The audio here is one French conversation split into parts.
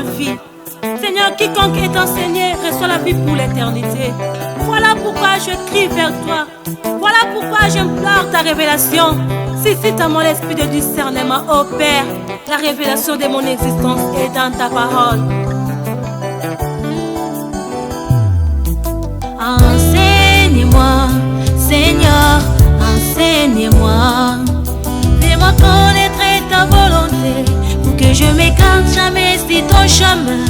parole vie. Seigneur, quiconque est enseigné reçoit la vie pour l'éternité. Voilà pourquoi je crie vers toi. Voilà pourquoi j'implore ta révélation. Suscite à mon esprit de discernement, ô Père. La révélation de mon existence est dans ta parole. Enseigne-moi, Seigneur, enseigne-moi. Fais-moi connaître ta volonté pour que je m'écarte jamais de ton chemin.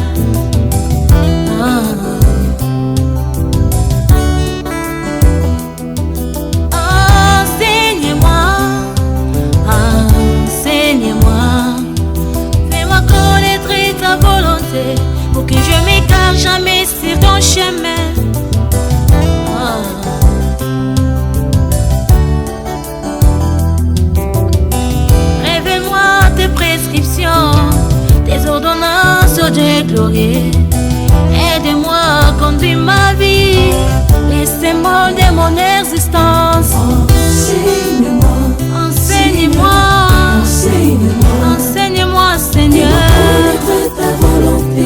Enseigne-moi, enseigne-moi. Fais-moi connaître ta volonté pour que je m'écarte jamais sur ton chemin. Révèle-moi tes prescriptions, tes ordonnances de gloire. Aide-moi à conduire ma vie, les symboles de mon existence. Enseigne-moi, enseigne-moi, enseigne-moi, enseigne-moi, Seigneur. Connaître ta volonté,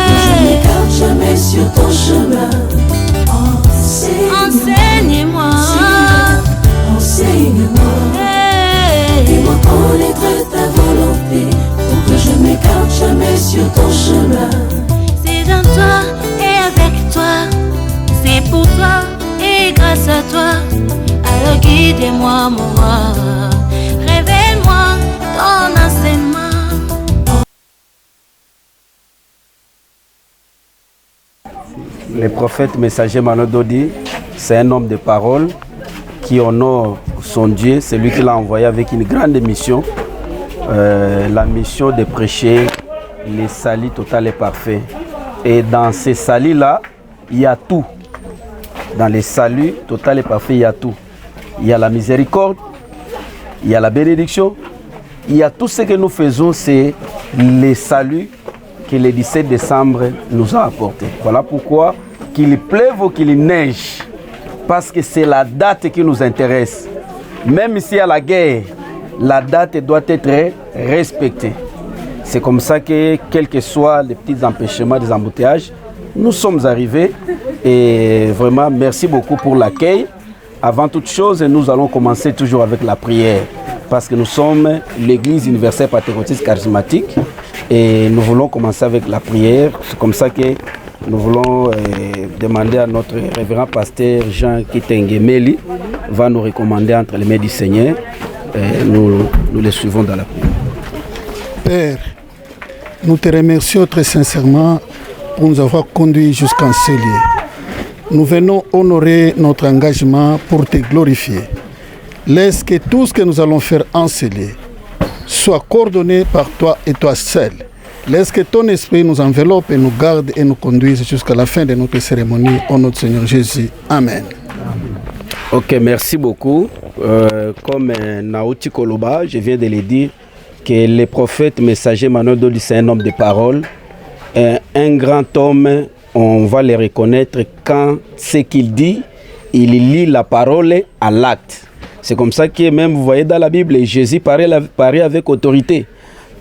que je m'écarte jamais sur ton chemin. Enseigne-moi, enseigne-moi, fais-moi connaître ta volonté, pour que je m'écarte jamais sur ton chemin. C'est dans toi et avec toi, c'est pour toi et grâce à toi. Alors guide-moi, mon roi, révèle-moi ton enseignement. Le prophète messager Mano Dodi, c'est un homme de parole qui honore son Dieu, c'est lui qui l'a envoyé avec une grande mission, la mission de prêcher les salis total et parfait. Et dans ces salis-là, il y a tout. Dans les saluts total et parfait, il y a tout. Il y a la miséricorde, il y a la bénédiction, il y a tout ce que nous faisons, c'est les saluts que le 17 décembre nous a apportés. Voilà pourquoi qu'il pleuve ou qu'il neige, parce que c'est la date qui nous intéresse. Même s'il y a la guerre, la date doit être respectée. C'est comme ça que, quels que soient les petits empêchements des embouteillages, nous sommes arrivés. Et vraiment, merci beaucoup pour l'accueil. Avant toute chose, nous allons commencer toujours avec la prière, parce que nous sommes l'Église universelle patriotique charismatique et nous voulons commencer avec la prière. C'est comme ça que nous voulons demander à notre révérend pasteur Jean Kitengemeli va nous recommander entre les mains du Seigneur. Nous les suivons dans la prière. Père, nous te remercions très sincèrement pour nous avoir conduits jusqu'en ce lieu. Nous venons honorer notre engagement pour te glorifier. Laisse que tout ce que nous allons faire en ce lieu soit coordonné par toi et toi seul. Laisse que ton esprit nous enveloppe et nous garde et nous conduise jusqu'à la fin de notre cérémonie au nom de Seigneur Jésus. Amen. Ok, merci beaucoup. Comme Naouti Koloba, je viens de le dire, que le prophète messager Mano Dodi, c'est un homme de parole. Un grand homme, on va le reconnaître quand ce qu'il dit, il lit la parole à l'acte. C'est comme ça que même, vous voyez dans la Bible, Jésus parlait avec autorité.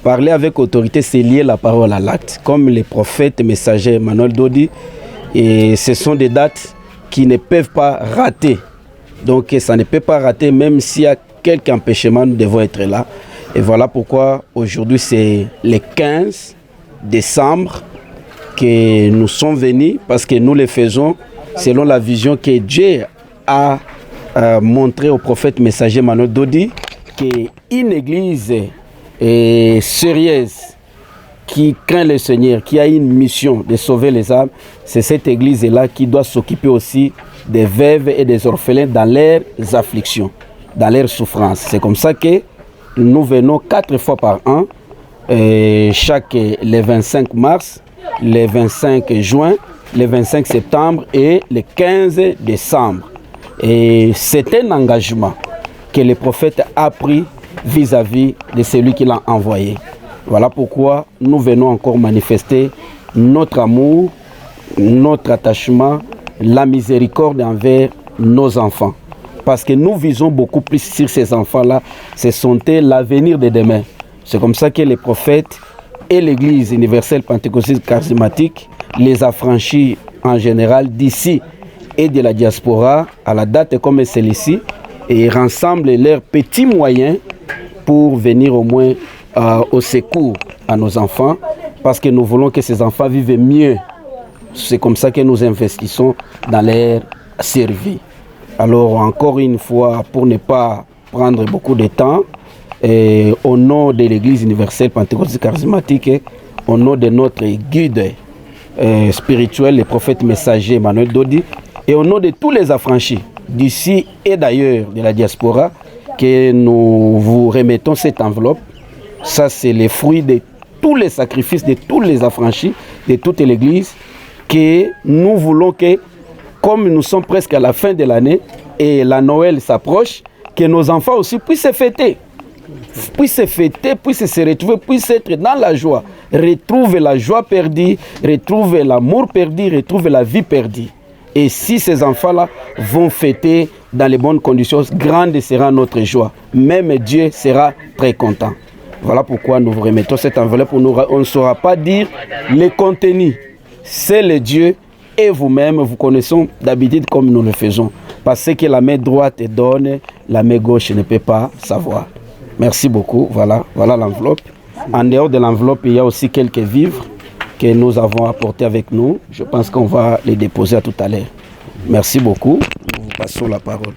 Parler avec autorité, c'est lier la parole à l'acte. Comme les prophètes messagers Mano Dodi, et ce sont des dates qui ne peuvent pas rater. Donc ça ne peut pas rater, même s'il y a quelques empêchements, nous devons être là. Et voilà pourquoi aujourd'hui c'est le 15 décembre que nous sommes venus, parce que nous le faisons selon la vision que Dieu a montrée au prophète messager Mano Dodi, qu'une église sérieuse qui craint le Seigneur, qui a une mission de sauver les âmes, c'est cette église-là qui doit s'occuper aussi des veuves et des orphelins dans leurs afflictions, dans leurs souffrances. C'est comme ça que nous venons 4 fois par an, le 25 mars, le 25 juin, le 25 septembre et le 15 décembre. Et c'est un engagement que le prophète a pris vis-à-vis de celui qui l'a envoyé. Voilà pourquoi nous venons encore manifester notre amour, notre attachement, la miséricorde envers nos enfants. Parce que nous visons beaucoup plus sur ces enfants-là. Ce sont l'avenir de demain. C'est comme ça que le prophète et l'Église universelle pentecôtiste charismatique, les affranchis en général d'ici et de la diaspora, à la date comme celle-ci, et rassemblent leurs petits moyens pour venir au moins au secours à nos enfants, parce que nous voulons que ces enfants vivent mieux. C'est comme ça que nous investissons dans leur survie. Alors encore une fois, pour ne pas prendre beaucoup de temps, au nom de l'Église universelle pentecôtiste charismatique, au nom de notre guide spirituel, le prophète messager Emmanuel Dodi, et au nom de tous les affranchis d'ici et d'ailleurs de la diaspora, que nous vous remettons cette enveloppe. Ça, c'est le fruit de tous les sacrifices de tous les affranchis de toute l'Église, que nous voulons que, comme nous sommes presque à la fin de l'année et la Noël s'approche, que nos enfants aussi puissent se fêter, puissent se retrouver, puissent être dans la joie, retrouver la joie perdue, retrouver l'amour perdu, retrouver la vie perdue. Et si ces enfants-là vont fêter dans les bonnes conditions, grande sera notre joie. Même Dieu sera très content. Voilà pourquoi nous vous remettons cette enveloppe. On ne saura pas dire les contenus. C'est le Dieu et vous-même, vous connaissez d'habitude comme nous le faisons. Parce que la main droite donne, la main gauche ne peut pas savoir. Merci beaucoup. Voilà l'enveloppe. En dehors de l'enveloppe, il y a aussi quelques vivres que nous avons apportés avec nous. Je pense qu'on va les déposer à tout à l'heure. Merci beaucoup. Nous vous passons la parole.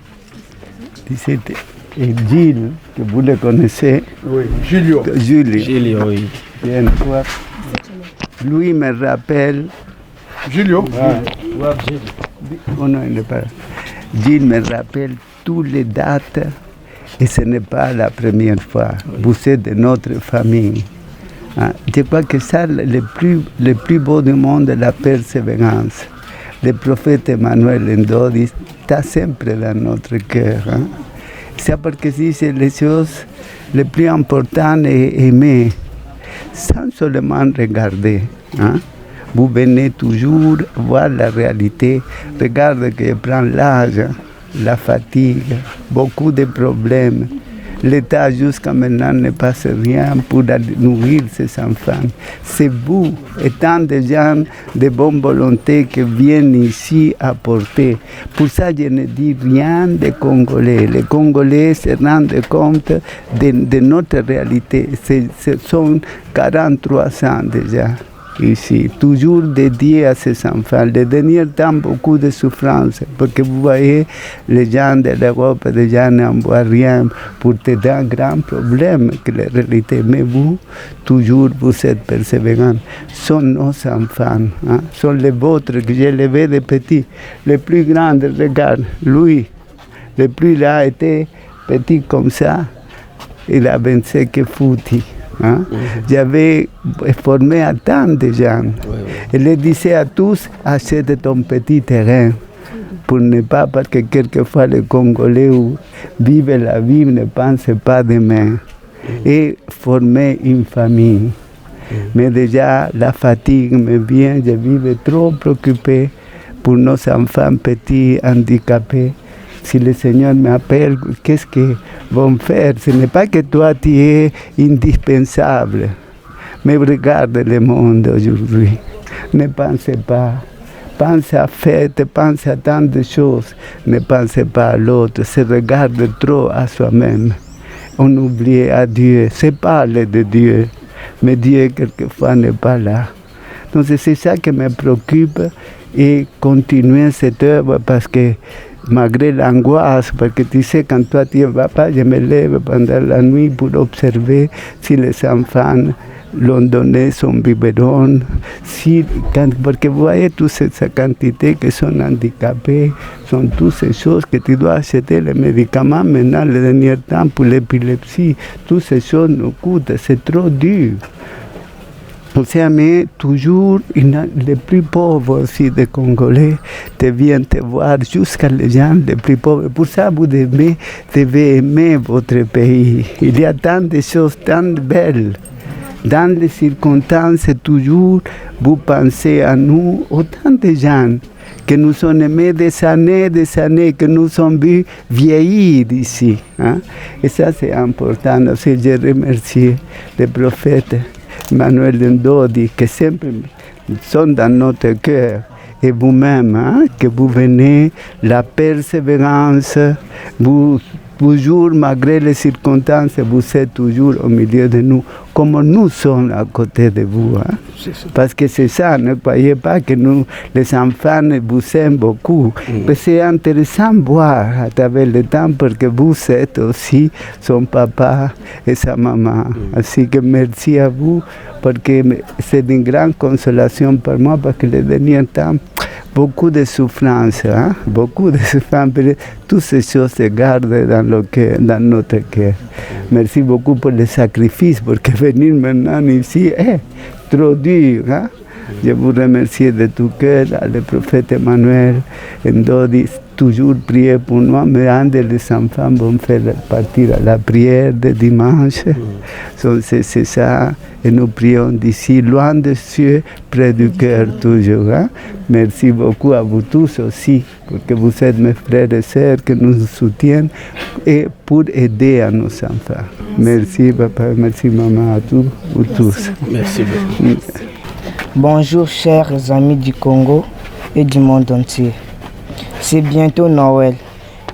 C'était Gilles, que vous le connaissez. Oui, Julio. Julio, oui. Bien, lui me rappelle. Julio. Oh non, il n'est pas. Gilles me rappelle toutes les dates et ce n'est pas la première fois. Vous êtes de notre famille. Hein? Je crois que ça, le plus beau du monde, la persévérance. Le prophète Emmanuel Ndodi está sempre dans notre cœur. Hein? C'est parce que si c'est les choses les plus importantes et aimer, sans seulement regarder. Hein? Vous venez toujours voir la réalité. Regarde que je prends l'âge, la fatigue, beaucoup de problèmes. L'État jusqu'à maintenant ne passe rien pour nourrir ses enfants. C'est vous et tant de gens de bonne volonté qui viennent ici apporter. Pour ça, je ne dis rien des Congolais. Les Congolais se rendent compte de notre réalité. Ce sont 43 ans déjà. Ici, toujours dédié à ces enfants. Les derniers temps, beaucoup de souffrance, parce que vous voyez, les gens de l'Europe, les gens n'envoient rien pour t'aider un grand problème que la réalité. Mais vous, toujours, vous êtes persévérants. Sont nos enfants, hein? Sont les vôtres que j'ai élevés de petits. Les plus grands, regarde, lui, le plus là était petit comme ça, il a 25 foutis. Hein? J'avais formé à tant de gens. Et je disais à tous, achète ton petit terrain. Pour ne pas, parce que quelquefois les Congolais vivent la vie, ne pensent pas demain. Et former une famille. Mais déjà, la fatigue me vient, je vivais trop préoccupé pour nos enfants petits, handicapés. Si le Seigneur m'appelle, qu'est-ce qu'ils vont faire? Ce n'est pas que toi, tu es indispensable. Mais regarde le monde aujourd'hui. Ne pensez pas. Pense à fête, pense à tant de choses. Ne pensez pas à l'autre. Se regarde trop à soi-même. On oublie à Dieu. C'est parler de Dieu. Mais Dieu, quelquefois, n'est pas là. Donc c'est ça qui me préoccupe. Et continuer cette œuvre parce que malgré l'angoisse, parce que tu sais, quand toi tu ne vas pas, je me lève pendant la nuit pour observer si les enfants l'ont donné son biberon, parce que vous voyez toutes ces quantités qui sont handicapées, sont toutes ces choses que tu dois acheter, les médicaments maintenant, les derniers temps pour l'épilepsie, toutes ces choses nous coûtent, c'est trop dur. Mais toujours, les plus pauvres aussi des Congolais viennent te voir jusqu'à les gens les plus pauvres. Pour ça, vous devez aimer votre pays. Il y a tant de choses tant belles. Dans les circonstances, toujours, vous pensez à nous, autant de gens que nous ont aimés des années, que nous ont vus vieillir ici. Hein? Et ça, c'est important. Aussi, je remercie les prophètes. Manuel Ndodi, qui sempre sont dans notre cœur. Et vous-même, hein, que vous venez, la persévérance, vous, toujours, malgré les circonstances, vous êtes toujours au milieu de nous, comme nous sommes à côté de vous. Hein. Parce que c'est ça, ne croyez pas que nous, les enfants, vous aiment beaucoup. Mais c'est intéressant de voir à travers le temps, parce que vous êtes aussi son papa et sa maman. Ainsi que merci à vous, parce que c'est une grande consolation pour moi, parce que le dernier temps, beaucoup de souffrance, hein? Beaucoup de souffrance. Toutes ces choses se gardent dans notre cœur. Merci beaucoup pour le sacrifice, parce que venir maintenant ici est trop dur. Hein? Je vous remercie de tout cœur, le prophète Emmanuel Ndodi, toujours prier pour nous, mais un des enfants vont faire partir à la prière de dimanche. C'est ça, et nous prions d'ici, loin des cieux, près du cœur toujours. Hein? Merci beaucoup à vous tous aussi, parce que vous êtes mes frères et sœurs qui nous soutiennent et pour aider à nos enfants. Merci papa, merci maman, à tous, vous tous. Merci beaucoup. Bonjour chers amis du Congo et du monde entier. C'est bientôt Noël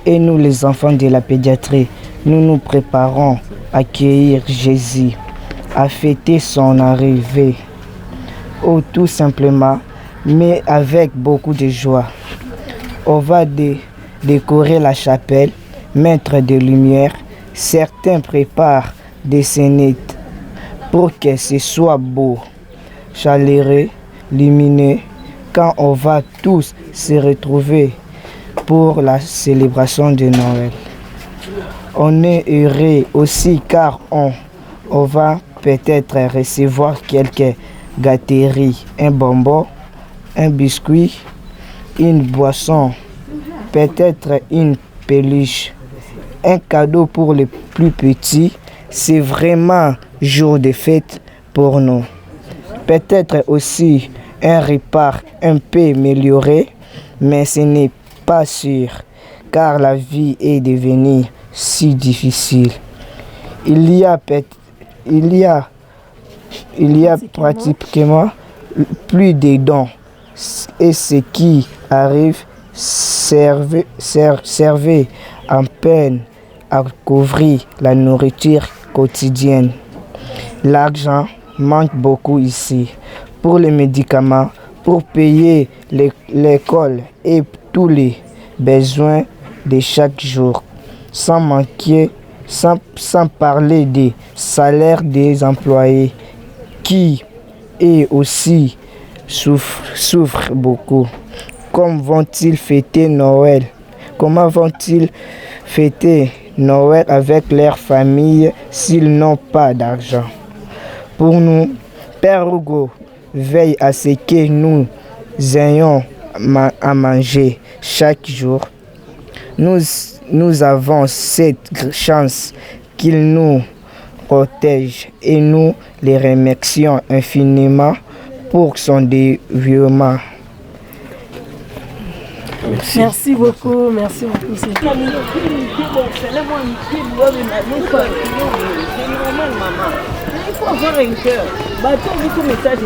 et nous les enfants de la pédiatrie, nous nous préparons à accueillir Jésus, à fêter son arrivée. Oh, tout simplement, mais avec beaucoup de joie. On va décorer la chapelle, mettre des lumières. Certains préparent des scénettes pour que ce soit beau, chaleureux, lumineux, quand on va tous se retrouver pour la célébration de Noël. On est heureux aussi car on va peut-être recevoir quelques gâteries, un bonbon, un biscuit, une boisson, peut-être une peluche, un cadeau pour les plus petits. C'est vraiment jour de fête pour nous. Peut-être aussi un repas un peu amélioré, mais ce n'est pas sûr, car la vie est devenue si difficile. Il y a pratiquement plus de dons, et ce qui arrive servait en peine à couvrir la nourriture quotidienne. L'argent manque beaucoup ici pour les médicaments, pour payer l'école et tous les besoins de chaque jour, sans parler des salaires des employés qui et aussi souffrent beaucoup. Comment vont-ils fêter Noël? Comment vont-ils fêter Noël avec leur famille s'ils n'ont pas d'argent? Pour nous, Père Hugo veille à ce que nous ayons à manger chaque jour. Nous avons cette chance qu'il nous protège et nous les remercions infiniment pour son dévouement. Merci beaucoup, merci beaucoup. Il faut avoir un cœur. Beaucoup de messages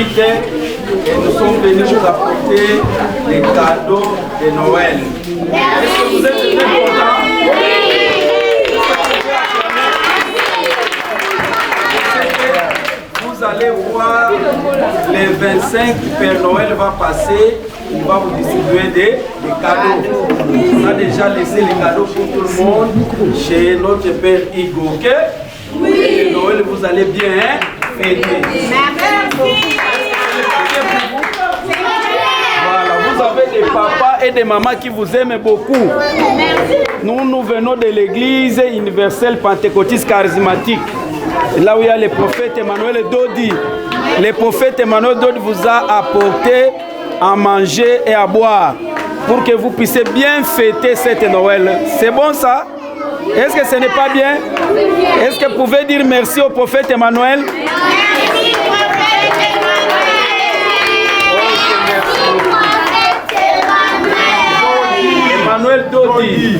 visite et nous sommes venus vous apporter des cadeaux de Noël. Est-ce que vous êtes très contents? Vous allez voir les 25 Père Noël va passer, il va vous distribuer des cadeaux. On a déjà laissé les cadeaux pour tout le monde chez notre Père Igo, ok? Oui. Noël, vous allez bien fêter. Voilà, vous avez des papas et des mamans qui vous aiment beaucoup. Nous venons de l'église universelle pentecôtiste charismatique. Là où il y a le prophète Emmanuel Dodi. Le prophète Emmanuel Dodi vous a apporté à manger et à boire pour que vous puissiez bien fêter cette Noël. C'est bon ça? Est-ce que ce n'est pas bien? Est-ce que vous pouvez dire merci au prophète Emmanuel? Merci, prophète Emmanuel Dodi.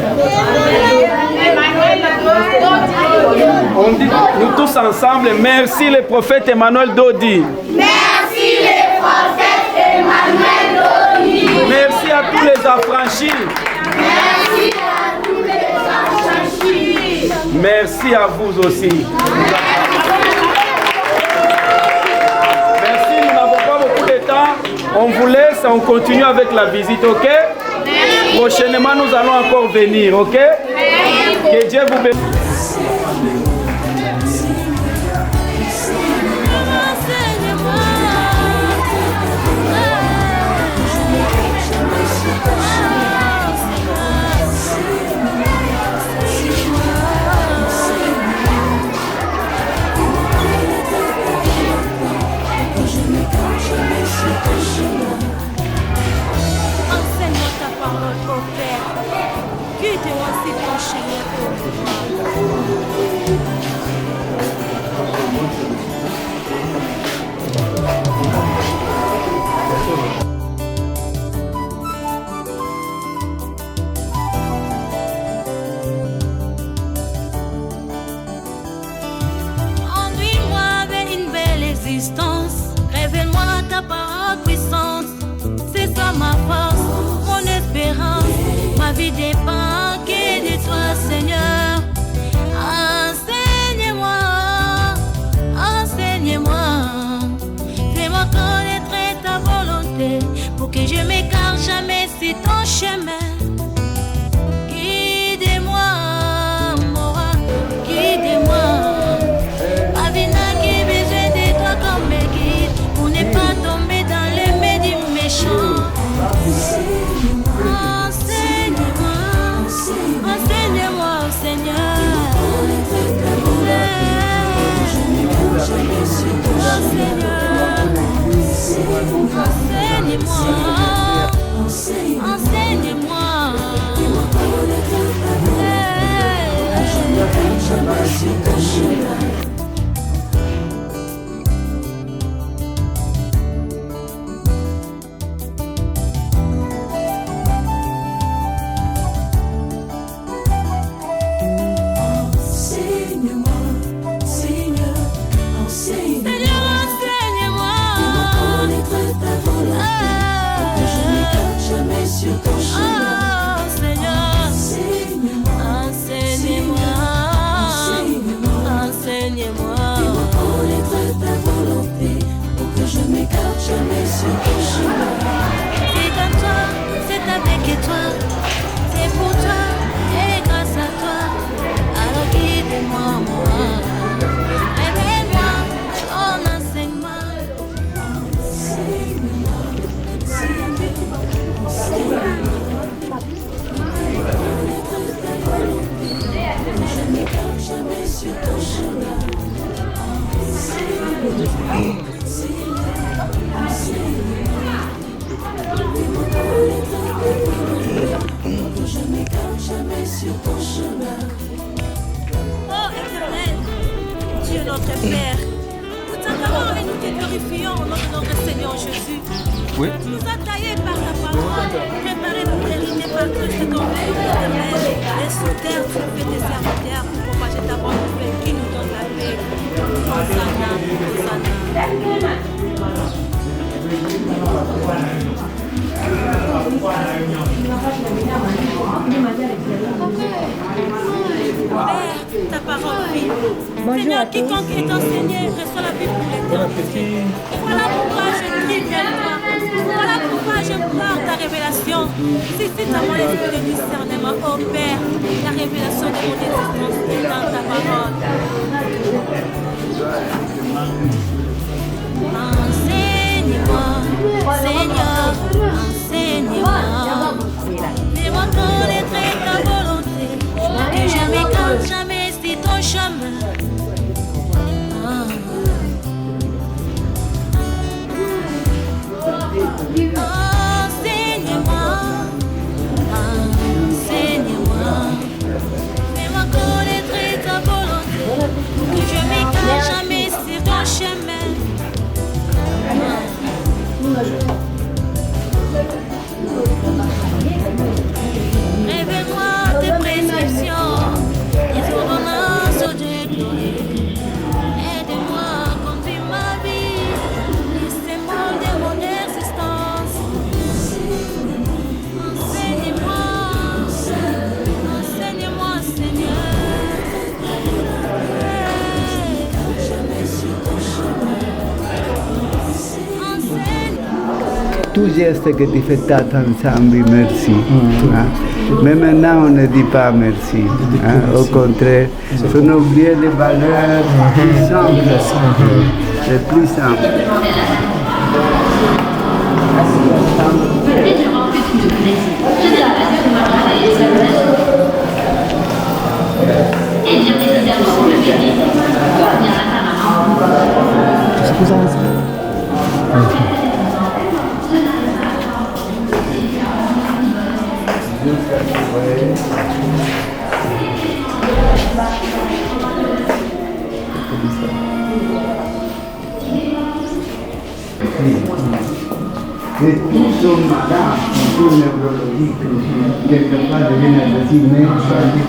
On dit, nous tous ensemble, merci le prophète Emmanuel Dodi. Merci le prophète Emmanuel Dodi. Merci à tous les affranchis. Merci à tous les affranchis. Merci à vous aussi. Merci, nous n'avons pas beaucoup de temps. On vous laisse, on continue avec la visite, ok? Merci. Prochainement, nous allons encore venir, ok? Merci. Que Dieu vous bénisse. Enseigne-moi ta parole, ô Père. Guide-moi si ton chemin, ennuie-moi avec une belle existence. Révèle-moi ta parole puissante. C'est ça ma force, mon espérance. Ma vie dépend que de toi, Seigneur. Enseigne-moi, enseigne-moi. Fais-moi connaître ta volonté pour que je m'écarte jamais sur ton chemin. Guide-moi, moi, guide-moi. Ma vie n'a que besoin de toi comme guide pour ne pas tomber dans le mains du méchant. Enseigne-moi, enseigne-moi, Seigneur. Enseigne-moi. Oh Éternel, Dieu notre Père, nous t'adorons et nous te glorifions au nom de notre Seigneur Jésus. Oui. Tu nous as taillés par ta parole, préparés pour hériter par Christ ton Père éternel. Et sur terre, tu fais tes serviteurs pour propager ta bonne nouvelle qui nous donne la paix. Hosanna, Hosanna. Ta parole, oui. Seigneur, quiconque est enseigné reçoit la vie pour l'éternité. Voilà pourquoi je crie vers toi. Voilà pourquoi je pleure ta révélation. Suscite à mon esprit de discernement, ô Père, la révélation de mon existence est dans ta parole. Enseigne-moi, Seigneur, enseigne-moi. Fais-moi connaître ta volonté, que je m'écarte jamais sur ton chemin. Enseigne-moi, enseigne-moi. Fais-moi connaître ta volonté, que je m'écarte jamais sur ton chemin. Révèle-moi tes prescriptions, tes ordonnances de gloire. Aide-moi à conduire ma vie, les symboles de mon existence. Enseigne-moi, enseigne-moi, Seigneur. Tout geste que tu fais tant ensemble, merci. Hein? Mais maintenant, on ne dit pas merci. Hein? Au contraire, on oublie les valeurs plus simples. Les plus simples. Et tout son malade, tout neurologique, quelquefois devient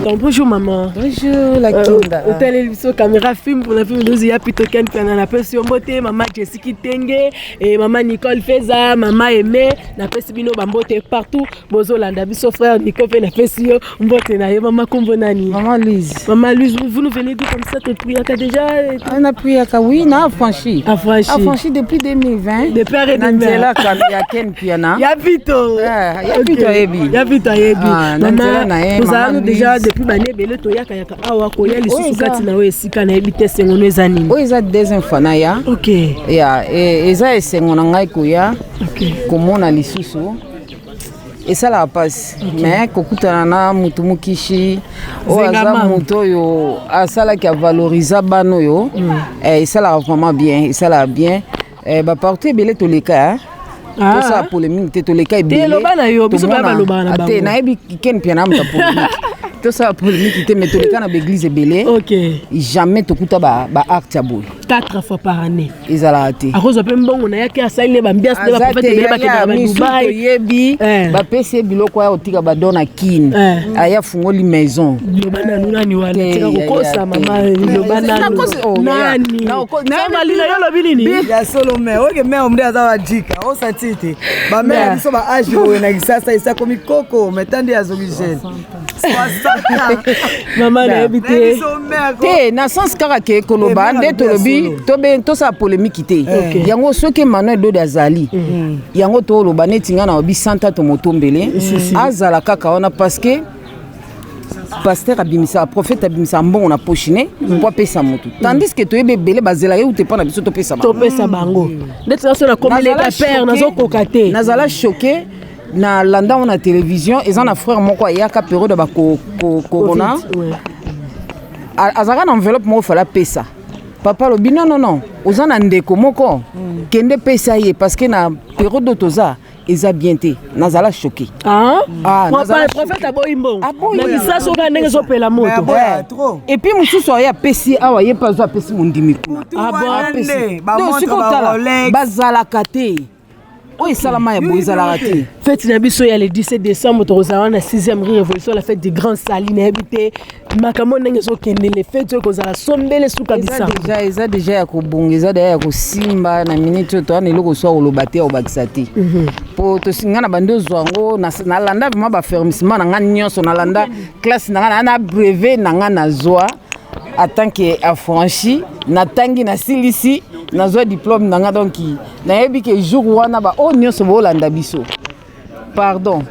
Donc, bonjour maman. Bonjour la Kinda. Hôtel Elviso caméra film pour la film de Zia Pitoken Piana la person beauté maman Jessica Tenge et maman Nicole Feza, maman Aimé, na pesi bino bambote partout. Bozo landa biso frère Nico fait na pesi yo mbote na yo maman Kombonani. Maman Louise. Maman Louise, vous nous venez dire comme ça te prier déjà. On a prié à oui, on a franchi. Affranchi depuis 2020. Depuis arrêt de Nandela Kabia Ken Piana. Yabito. Yabito Ebi. Yabito Ebi. Maman, nous avons déjà depuis l'année belle toyaka yaka awa ko ya lisusu kati na we esika na ebite sengono ezanini. O eza deuxième fois na ya. OK. Ya eza esengono ngai koya. OK. Komona lisusu. Et ça la passe. Mais kokutana na mutu mukishi o aza muto yo asala ki a valoriser bano yo. Et ça la vraiment bien, et ça la bien. Ba partout belle toleka hein. Tout ça polémique te leka ebele. Te loba na yo biso ba loba na bango. Te na ebi ken piana mta polémique. Tout ça polémique te mais toleka na église ebele. OK. Jamais tokuta ba acte boy. 4 fois par année. Ezala te. A cause pe mbongo na yaki asaile ba mbias de ba prophète ebele ba ke ba Dubai. Yebi ba pese biloko ya otika ba dona kin. Aya fungoli maison. Loba na nuna ni wana tika kokosa mama loba na. Nani. Na malila yo lobi nini? Ya Solomon. Oke me omde azawa jika. O sati ba mère biso ba âge boye na kisasa isa komi koko metandi ya zogigène maman na ebité te na sens kaka ke koloba nde tolobi to be to sa polémique te yango soki Manuel Dodi azali yango to loba netinga na obi santa to motombele azala kaka wana parce que pasteur abimisa prophète abimisa mbongo na pochine pour pesa moto tandis que to yebe belé bazela yo te pa na biso to pesa bango to pesa bango ndetse so na komile ka père nazo kokate nazala choqué na landa on a télévision et en a frère moko ya ka période ba corona azaka na enveloppe mo fala pesa papa lobi non ozana ndeko moko kende pesa ye parce que na période d'otoza eza bien te nazala choqué nazala prophète aboyimbo na bisaso ka ndenge zo pela moto et puis mususu ya pesi awa ye pas zo pesi mundimi kuna ba montre ba bazala kate oyo esalama ya boye ezalaka te. Fête na biso ya le 17 décembre tozala na 6e révolution la fête des grands sali na habité makambo ndenge ezokende le fête oyo kozala sombele suka bisa. Eza déjà ya kobonga eza deya ya kosimba na minute oyo towana eloko so oloba te obakisa te. Po tosinga na bandi ozwa yango nalanda vraiment bafermissement na nga nyonso nalanda classe na nga na brevet na nga nazwa en tant que affranchi natangi nasilisi nazwa diplôme na nga donc nayebi ke jour wana ba o nyonso bolanda biso pardon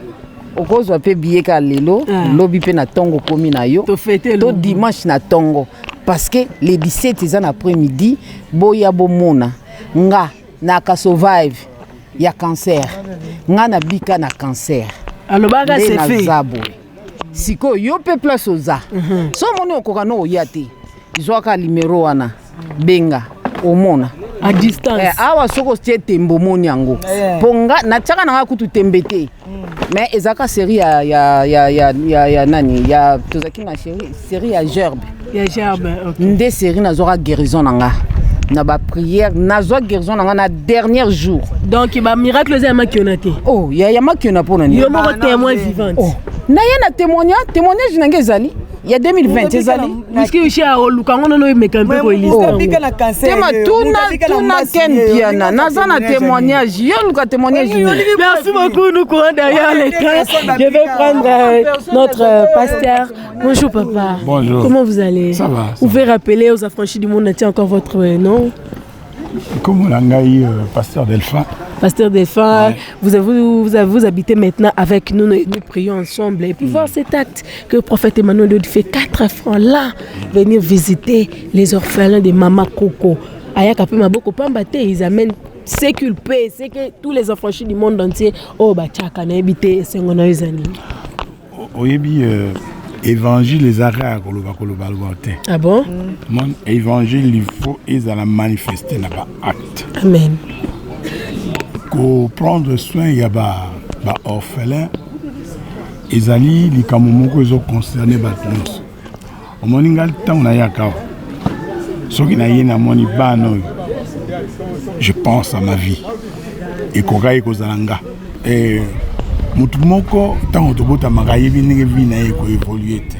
okozwa pe billet ka lelo lobi pe na tongo komi na yo to dimanche na tongo parce que les 17 eza na après-midi boya bomona nga na ka survive ya cancer nga na bika na cancer alobaka c'est fait siko yo pe place oza so moni okoka no oya te zwaka numéro wana benga omona à distance awa soko tie tembo moni yango ponga na tchaka na kutu tembe te mais ezaka série ya nani ya tozaki na série ya gerbe nde série na zora guérison nanga na ba prière na zo guérison nanga na dernier jour donc ba miracle za makionate oh ya makiona pona ni yo moko témoin vivante na ye na témoignage nange ezali ya 2020 ezali puisque ushi a olukango nono mekampe ko iliste tema tuna ken piana naza na témoignage yo luka témoignage merci beaucoup nous courons derrière l'écran je vais prendre notre pasteur. Bonjour papa. Bonjour. Comment vous allez? Ça va. Vous pouvez rappeler aux affranchis du monde entier encore votre nom? Comme Langaï, pasteur Delphin. Pasteur Delphin, ouais. vous habitez maintenant avec nous, nous prions ensemble et puis voir cet acte que le prophète Emmanuel fait 4 francs là, venir visiter les orphelins de Mama Coco. Ayaka pe maboko pambate, ils amènent séculpé, c'est que tous les affranchis du monde entier, oh bah tchaka na habité sengona ezani. Oyebi évangile les arrêts koloba. Ah bon? Mon évangile il faut ezala manifester na ba acte. Amen. Ko prendre soin ya ba orphelin ezali likambo moko ezo concerner ba tous. Omoni ngal tant na yaka. Soki na yena moni bano. Je pense à ma vie. Et kokai kozalanga. Et mutu moko tant otobota makayebi ndenge vie na ye ko évoluer te.